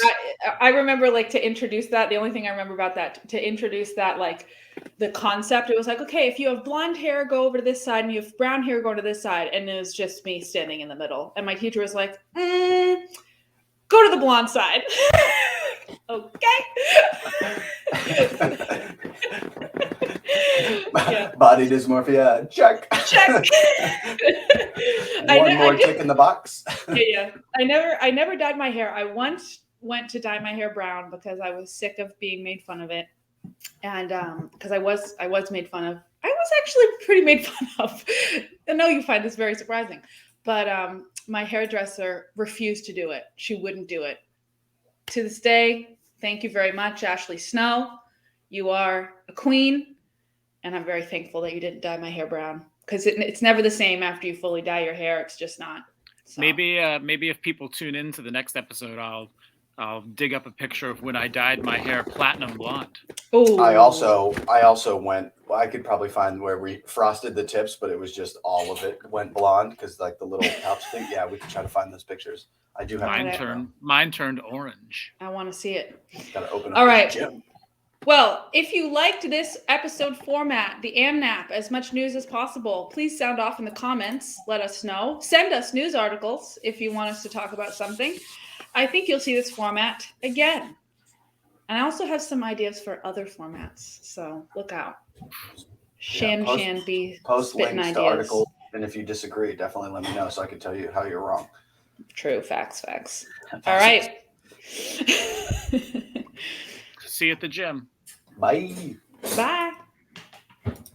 I remember like to introduce that. The only thing I remember about that, to introduce that, like the concept, it was like, okay, if you have blonde hair, go over to this side, and you have brown hair, go to this side. And it was just me standing in the middle. And my teacher was like, go to the blonde side. Okay. Yeah. Body dysmorphia, check. One more tick in the box. Yeah. I never dyed my hair. I once went to dye my hair brown because I was sick of being made fun of it. And because I was made fun of. I was actually pretty made fun of. I know you find this very surprising. But my hairdresser refused to do it. She wouldn't do it. To this day, thank you very much, Ashley Snow. You are a queen. And I'm very thankful that you didn't dye my hair brown. Because it's never the same after you fully dye your hair. It's just not. So. Maybe if people tune in to the next episode, I'll dig up a picture of when I dyed my hair platinum blonde. Ooh. I also went. Well, I could probably find where we frosted the tips, but it was just all of it went blonde because like the little tops thing. Yeah, we could try to find those pictures. I do have mine turned orange. I want to see it. Gotta open up. All right. Gym. Well, if you liked this episode format, the AMNAP, as much news as possible, please sound off in the comments. Let us know. Send us news articles if you want us to talk about something. I think you'll see this format again. And I also have some ideas for other formats, so look out. Shan be post spitting links ideas. to articles, and if you disagree, definitely let me know so I can tell you how you're wrong. True, facts. All right. See you at the gym. Bye. Bye.